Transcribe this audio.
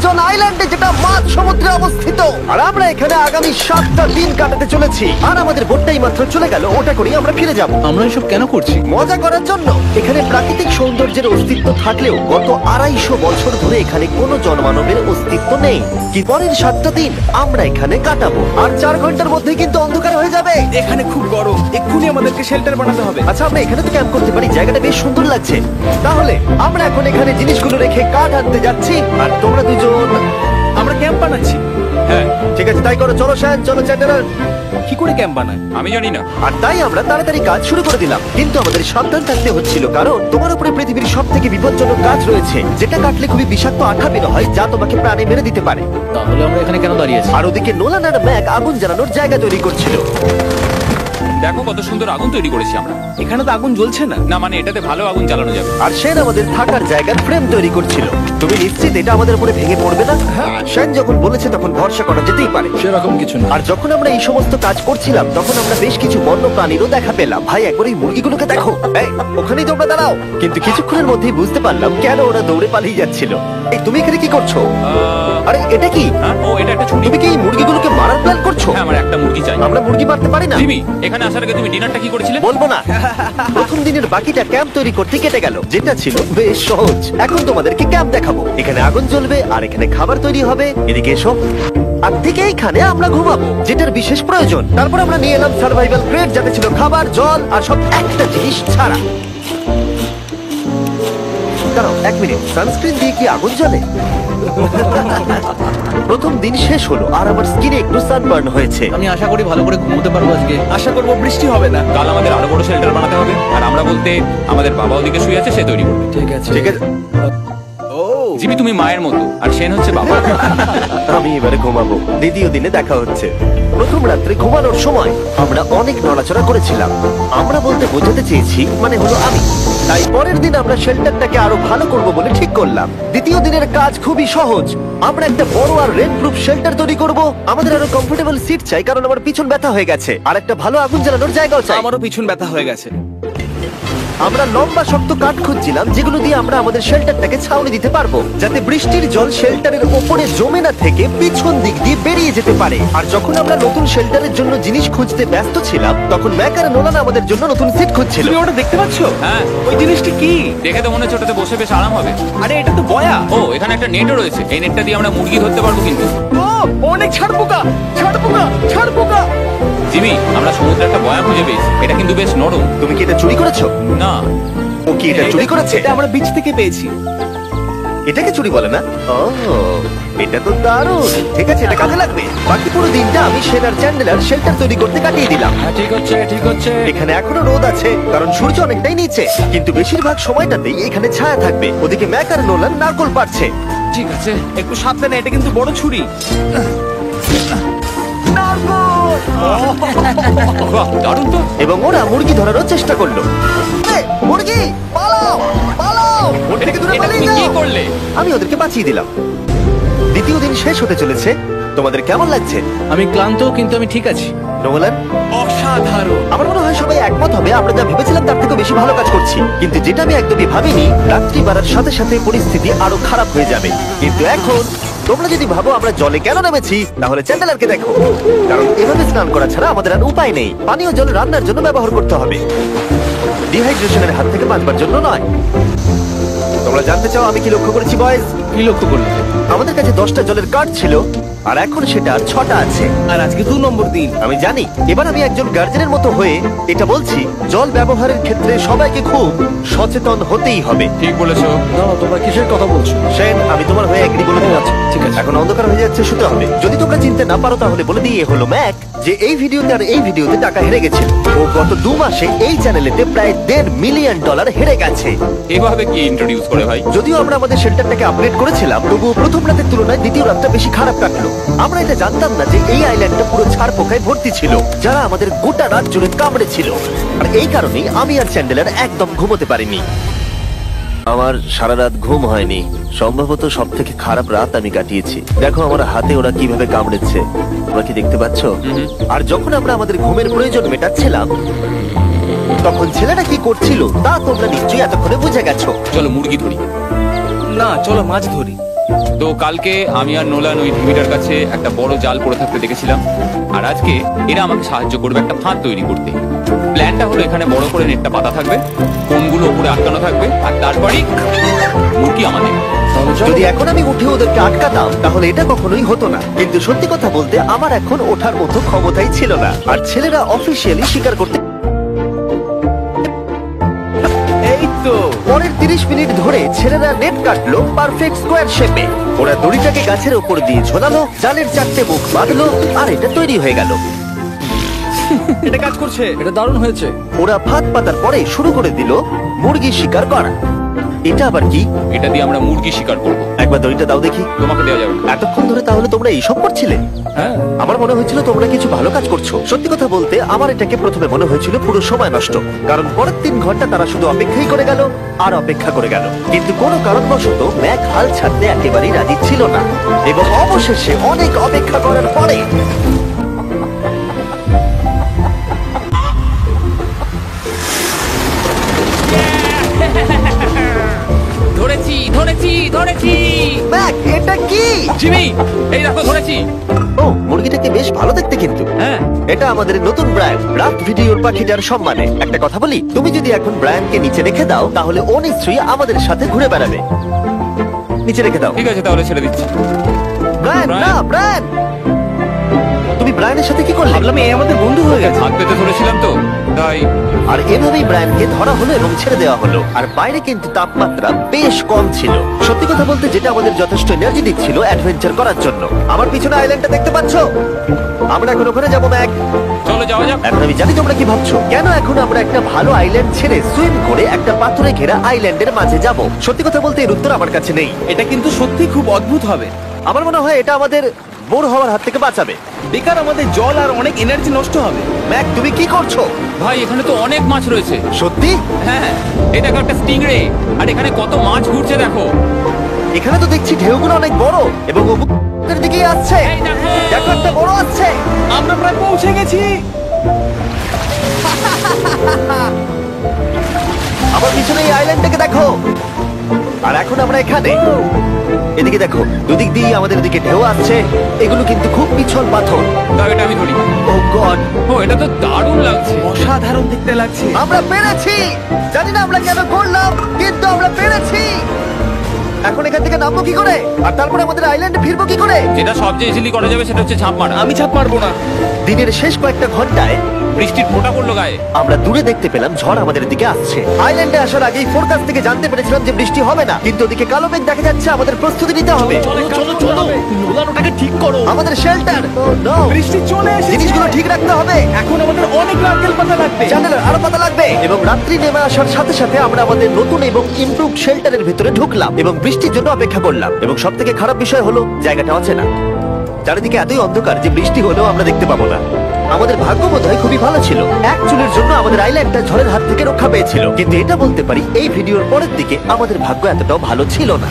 নির্জন আইল্যান্ডে, যেটা মাঝ সমুদ্রে অবস্থিত। আর আমরা এখানে আগামী 7টা দিন কাটাতে চলেছি। আর আমাদের বোটটাই মাত্র চলে গেল, ওটা করেই আমরা ফিরে যাব। আমরা এসব কেন করছি? মজা করার জন্য। এখানে প্রাকৃতিক সৌন্দর্যের অস্তিত্ব থাকলেও গত 250 বছর ধরে এখানে কোনো জনমানবের অস্তিত্ব নেই। কি পরের 7টা দিন আমরা এখানে কাটাবো, আর 4 ঘন্টার মধ্যে কিন্তু অন্ধকার হয়ে যাবে। এখানে খুব গরম, এক্ষুনি আমাদেরকে শেল্টার বানাতে হবে। আচ্ছা, আমরা এখানে তো ক্যাম্প করতে পারি, জায়গাটা বেশ সুন্দর লাগছে। তাহলে আমরা এখন এখানে জিনিসগুলো রেখে কাঠ আনতে যাচ্ছি, আর তোমরা দুজন। আমরা ক্যাম্প বানাচ্ছি। হ্যাঁ, ঠিক আছে, তাই করো। চলো শ্যান, চলো চ্যান্ডেলার। কি করে ক্যাম্প বানায়? আমি জানি না। আর তাই আমরা তাড়াতাড়ি কাজ শুরু করে দিলাম, কিন্তু আমাদের সাবধান থাকতে হচ্ছিল, কারণ তোমার উপরে পৃথিবীর সব থেকে বিপজ্জনক গাছ রয়েছে, যেটা কাটলে খুবই বিষাক্ত আঠা বের হয়, যা তোমাকে প্রাণে মেরে দিতে পারে। তাহলে আমরা এখানে কেন দাঁড়িয়ে আছি? আর ওদিকে নোলান আর ম্যাক আগুন জ্বালানোর জায়গা তৈরি করছিল। দেখো কত সুন্দর আগুন তৈরি করেছি আমরা। এখানে তো আগুন জ্বলছে না। না মানে এটাতে ভালো আগুন জ্বালানো যাবে। আর সেন আমাদের থাকার জায়গার ফ্রেম তৈরি করছিল। তুমি নিশ্চিত এটা আমাদের উপরে ভেঙে পড়বে না? সেন যখন বলেছে তখন ভরসা করা যেতেই পারে। সেরকম কিছু না। আর যখন আমরা এই সমস্ত কাজ করছিলাম, তখন আমরা বেশ কিছু বন্য প্রাণীরও দেখা পেলাম। ভাই, একবার এই মুরগিগুলোকে দেখো। এই, ওখানেই তোমরা দাঁড়াও। কিন্তু কিছুক্ষণের মধ্যেই বুঝতে পারলাম কেন ওরা দৌড়ে পালিয়ে যাচ্ছিল। এই, তুমি এখানে কি করছো? আরে এটা কি? হ্যাঁ, ও এটা একটা ছুরি। তুমি কি এই মুরগিগুলোকে মারার প্ল্যান করছো? হ্যাঁ, আমার একটা মুরগি চাই। আমরা মুরগি মারতে পারি না। জিমি, এখানে আসার আগে তুমি ডিনারটা কি করেছিলে? বলবো না। প্রথম দিনের বাকিটা ক্যাম্প তৈরি করতে কেটে গেল, যেটা ছিল বেশ সহজ। এখন তোমাদেরকে ক্যাম্প দেখাবো। এখানে আগুন জ্বলবে আর এখানে খাবার তৈরি হবে। এদিকে এসো। আর ঠিক এইখানে আমরা ঘুমাবো, যেটার বিশেষ প্রয়োজন। তারপর আমরা নিয়ে এলাম সার্ভাইভাল ক্রেট, যাতে ছিল খাবার, জল আর সব একটা জিনিস ছাড়া। দাঁড়াও 1 মিনিট, সানস্ক্রিন দিয়ে কি আগুন জ্বলে? প্রথম দিন শেষ হলো আর আমার স্কিনে একটু সানবার্ন হয়েছে। আমি আশা করি ভালো করে ঘুমোতে পারবো আজকে। আশা করবো বৃষ্টি হবে না। কাল আমাদের আরো বড় শেল্টার বানাতে হবে। আর আমরা বলতে আমাদের বাবা ওদিকে শুয়ে আছে, সে তৈরি করবে। ঠিক আছে। ঠিক আছে, ও জিমি তুমি মায়ের মতো, আর সেন হচ্ছে বাবা। আমি এবারে ঘুমাবো। দ্বিতীয় দিনে দেখা হচ্ছে। প্রথম রাত্রে ঘুমানোর সময় আমরা অনেক নড়াচড়া করেছিলাম। আমরা বলতে বোঝাতে চেয়েছি, মানে হলো আমি। তাই পরের দিন আমরা শেল্টারটাকে আরো ভালো করব বলে ঠিক করলাম। দ্বিতীয় দিনের কাজ খুবই সহজ। আমরা একটা বড় আর রেন প্রুফ শেল্টার তৈরি করব। আমাদের আরো কমফোর্টেবল সিট চাই, কারণ আমার পিছন ব্যথা হয়ে গেছে। আর একটা ভালো আগুন জ্বালানোর জায়গাও চাই। আমারও পিছন ব্যথা হয়ে গেছে। আমরা লম্বা শক্ত কাঠ খুঁজছিলাম, যেগুলো দিয়ে আমরা আমাদের শেল্টারটাকে ছাউনি দিতে পারবো, যাতে বৃষ্টির জল শেল্টারের ওপরে জমে না থেকে পিছন দিক দিয়ে বেরিয়ে যেতে পারে। আর যখন আমরা নতুন শেল্টারের জন্য জিনিস খুঁজতে ব্যস্ত ছিলাম, তখন ম্যাক আর নোলান আমাদের জন্য নতুন সিট খুঁজছিল। তুমি ওটা দেখতে পাচ্ছ? হ্যাঁ, ওই জিনিসটা কি? দেখে তো মনে হচ্ছে ওটাতে বসে বেশ আরাম হবে। আরে এটা তো বয়া। ও, এখানে একটা নেটও রয়েছে। এই নেটটা দিয়ে আমরা মুরগি ধরতে পারবো। কিন্তু ও অনেক ছাড় পোকা, ছাড় পোকা, ছাড় পোকা। জিমি, আমরা সমুদ্রে একটা বয়া খুঁজে পেয়েছি। এটা কিন্তু বেশ নরম। তুমি কি এটা চুরি করেছো? না, ও কি এটা চুরি করেছে? এটা আমরা বিচ থেকে পেয়েছি। এটাকে চুরি বলে না? ও, এটা তো দারুণ। ঠিক আছে, এটা কাজে লাগবে। বাকি পুরো দিনটা আমি সেনার চ্যান্ডেলার শেল্টার তৈরি করতে কাটিয়ে দিলাম। হ্যাঁ ঠিক হচ্ছে, ঠিক হচ্ছে। এখানে এখনো রোদ আছে, কারণ সূর্য অনেকটাই নিচে, কিন্তু বেশিরভাগ সময়টাতেই এখানে ছায়া থাকবে। ওদিকে ম্যাক আর নোলান নারকল পাড়ছে। ঠিক আছে, একটু সাবধানে, এটা কিন্তু বড় ছুরি। বাহ, দারুণ তো। এবং ওরা মুরগি ধরারও চেষ্টা করলো। এই, মুরগি পালাও, পালাও! এটাকে দূরে এটা পালিয়ে তুমি কি যাও। করলে? আমি ওদেরকে বাঁচিয়ে দিলাম। দ্বিতীয় দিন শেষ হতে চলেছে। তোমাদের কেমন লাগছে? আমি ক্লান্ত, কিন্তু আমি ঠিক আছি। নোলান? অসাধারণ। আমার মনে হয় সবাই একমত হবে, আমরা যা ভেবেছিলাম তার থেকে বেশি ভালো কাজ করছি। কিন্তু যেটা আমি একদমই ভাবিনি, রাত্রি বাড়ার সাথে সাথে পরিস্থিতি আরো খারাপ হয়ে যাবে। কিন্তু এখন তোমরা যদি ভাবো আমরা জলে কেন নেমেছি, তাহলে চ্যান্ডেলারকে দেখো। কারণ এভাবে স্নান করা ছাড়া আমাদের আর উপায় নেই। পানীয় জল রান্নার জন্য ব্যবহার করতে হবে, ডিহাইড্রেশনের হাত থেকে বাঁচবার জন্য নয়। তোমরা জানতে চাও আমি কি লক্ষ্য করেছি বয়েজ? কি লক্ষ্য করলে? আমাদের কাছে 10টা জলের কার্ড ছিল, আর এখন সেটা আর 6টা আছে। আর আজকে 2 নম্বর দিন। আমি জানি। এবার আমি একজন গার্জেনের মতো হয়ে এটা বলছি, জল ব্যবহারের ক্ষেত্রে সবাইকে খুব সচেতন হতেই হবে। ঠিক বলেছো। না, তোমরা কিসের কথা বলছো? সেন, আমি তোমার হয়ে এগ্রি বলে দিলাম। ঠিক আছে। এখন অন্ধকার হয়ে যাচ্ছে, শুতে হবে। যদি তোমরা চিনতে না পারো তাহলে বলে দিয়ে হলো ম্যাক যে এই ভিডিওতে আর এই ভিডিওতে টাকা হেরে গেছে। ও গত 2 মাসে এই চ্যানেলেতে প্রায় $1.5 মিলিয়ন হেরে গেছে। এভাবে কি ইন্ট্রোডিউস করে ভাই? যদিও আমরা আমাদের শেল্টারটাকে আপগ্রেড করেছিলাম, তবুও প্রথম রাতের তুলনায় দ্বিতীয় রাতটা বেশি খারাপ কাটলো। আমরা এটা জানতাম না যে এই আইল্যান্ডটা পুরো ছাড় পোকায় ভর্তি ছিল, যারা আমাদের গোটা রাত জুড়ে কামড়েছিল। আর এই কারণেই আমি আর চ্যান্ডেলার একদম ঘুমোতে পারিনি। আমার সারা রাত ঘুম হয়নি। সম্ভবত সব থেকে খারাপ রাত আমি কাটিয়েছি। দেখো আমার হাতে ওরা কিভাবে কামড়েছে, তোমরা কি দেখতে পাচ্ছ? আর যখন আমরা আমাদের ঘুমের প্রয়োজন মেটাচ্ছিলাম, তখন ছেলেটা কি করছিল তা তোমরা নিশ্চয়ই এতক্ষণে বুঝে গেছো। চলো মুরগি ধরি। না, চলো মাছ ধরি। তো কালকে আমি আর নোলান ওই ঢিবিটার কাছে একটা বড় জাল পড়ে থাকতে দেখেছিলাম, আর আজকে এরা আমাকে সাহায্য করবে একটা ফাঁদ তৈরি করতে। প্ল্যানটা হলো এখানে বড় করে নেটটা পাতা থাকবে, কোনগুলো উপরে আটকানো থাকবে, আর তারপরেই মুরগি আমাদের। যদি এখন আমি উঠে ওদেরকে আটকাতাম তাহলে এটা কখনোই হতো না, কিন্তু সত্যি কথা বলতে আমার এখন ওঠার মতো ক্ষমতাই ছিল না। আর ছেলেরা অফিসিয়ালি স্বীকার করতে এই তো পরের 30 মিনিট ধরে ছেলেরা নেট কাটলো পারফেক্ট স্কোয়ার শেপে। ওরা দড়িটাকে গাছের ওপর দিয়ে ঝোলালো, জালের 4টে মুখ বাঁধলো, আর এটা তৈরি হয়ে গেল। এটা কাজ করছে, এটা দারুণ হয়েছে। ওরা ফাঁদ পাতার পরে শুরু করে দিল মুরগি শিকার করা। এটা আবার কি? এটা দিয়ে আমরা মুরগি শিকার করবো। একবার দড়িটা দাও দেখি। তোমাকে দেওয়া যাবে না। এতক্ষণ ধরে তাহলে তোমরা এইসব করছিলে? হ্যাঁ, আমার মনে হয়েছিল তোমরা কিছু ভালো কাজ করছো। সত্যি কথা বলতে আমার এটাকে প্রথমে মনে হয়েছিল পুরো সময় নষ্ট, কারণ পরের 3 ঘন্টা তারা শুধু অপেক্ষাই করে গেল আর অপেক্ষা করে গেল। কিন্তু কোনো কারণবশত ম্যাক হাল ছাড়তে একেবারেই রাজি ছিল না, এবং অবশেষে অনেক অপেক্ষা করার পরে ধরেছি ধরেছি ধরেছি। ম্যাক, এটা কি? জিমি, এই দেখো ধরেছি। ও, মুরগিটাকে বেশ ভালো দেখতে কিন্তু। হ্যাঁ, এটা আমাদের নতুন ব্র্যান্ড রাফট ভিডিওর পাখিটার সম্মানে। একটা কথা বলি, তুমি যদি এখন ব্র্যান্ডকে নিচে রেখে দাও তাহলে ও নিশ্চয়ই আমাদের সাথে ঘুরে বেড়াবে। নিচে রেখে দাও। ঠিক আছে তাহলে ছেড়ে দিচ্ছি। Brian, Brian. না ব্রায়ান, তুমি ব্রায়ানের সাথে কি করলে? ভাবলাম এই আমাদের বন্ধু হয়ে গেছে। হাত পেতে ধরেছিলাম তো তাই। আর এভাবেই ব্রায়ানকে ধরা হলো এবং ছেড়ে দেওয়া হলো। আর বাইরে কিন্তু তাপমাত্রা বেশ কম ছিল। সত্যি কথা বলতে যেটা আমাদের যথেষ্ট এনার্জি দিচ্ছিল অ্যাডভেঞ্চার করার জন্য। আমার পিছনে আইল্যান্ডটা দেখতে পাচ্ছো? আমরা এখন ওখানে যাবো ম্যাক। চলো যাওয়া যাক। এখন আমি জানি তোমরা কি ভাবছো, কেন এখন আমরা একটা ভালো আইল্যান্ড ছেড়ে সুইম করে একটা পাথরে ঘেরা আইল্যান্ডের মাঝে যাব? সত্যি কথা বলতে এর উত্তর আমার কাছে নেই। এটা কিন্তু সত্যি খুব অদ্ভুত হবে। আমার মনে হয় এটা আমাদের বোর হওয়ার হাত থেকে বাঁচাবে। বেকার আমাদের জল আর অনেক এনার্জি নষ্ট হবে। ম্যাক, তুমি কি করছো? ভাই এখানে তো অনেক মাছ রয়েছে। সত্যি? হ্যাঁ, এই দেখো একটা স্টিংরে, আর এখানে কত মাছ ঘুরছে দেখো। এখানে তো দেখছি ঢেউগুলো অনেক বড় এবং ও বুকের দিকেই আসছে। এই দেখো। দেখো, একটা বড় আসছে। আমরা প্রায় পৌঁছে গেছি। আমার পিছনে এই আইল্যান্ডটাকে দেখো। আর এখন আমরা এখানে। এদিকে দেখো, দুদিক দিয়ে আমাদের দিকে ঢেউ আসছে। এগুলো কিন্তু খুব পিছল পাথর। দাও এটা আমি ধরি। ও গড, ও এটা তো দারুণ লাগছে। অসাধারণ দেখতে লাগছে। আমরা পেরেছি। জানি না আমরা কেন করলাম, কিন্তু আমরা পেরেছি। এখন এখান থেকে নামবো কি করে, আর তারপরে আমাদের আইল্যান্ডে ফিরবো কি করে? যেটা সবচেয়ে ইজিলি করা যাবে সেটা হচ্ছে ঝাঁপ মারা। আমি ছাপ মারবো না। দিনের শেষ কয়েকটা ঘন্টায় বৃষ্টির ফোঁটা পড়লো গায়ে। আমরা দূরে দেখতে পেলাম ঝড় আমাদের দিকে আসছে। আইল্যান্ডে আসার আগেই ফোরকাস্ট থেকে জানতে পেরেছিলাম যে বৃষ্টি হবে না, কিন্তু ওদিকে কালো মেঘ দেখা যাচ্ছে। আমাদের প্রস্তুতি নিতে হবে। চলো চলো চলো, নোলান ওটাকে ঠিক করো। আমাদের শেল্টার, বৃষ্টি চলে এসেছে। জিনিসগুলো ঠিক রাখতে হবে। এখন আমাদের অনেক নারকেল পাতা লাগবে। জানালার আরো পাতা লাগবে। এবং রাত্রি নেমে আসার সাথে সাথে আমরা আমাদের নতুন এবং ইমপ্রুভ শেল্টারের ভিতরে ঢুকলাম এবং বৃষ্টির জন্য অপেক্ষা করলাম। এবং সব থেকে খারাপ বিষয় হলো জায়গাটা অচেনা। চারিদিকে এতই অন্ধকার যে বৃষ্টি হলেও আমরা দেখতে পাবো না। আমাদের ভাগ্য বোধহয় খুবই ভালো ছিল। এক চুলের জন্য আমাদের আইল্যান্ডটা ঝড়ের হাত থেকে রক্ষা পেয়েছিল। কিন্তু এটা বলতে পারি এই ভিডিওর পরের দিকে আমাদের ভাগ্য এতটাও ভালো ছিল না।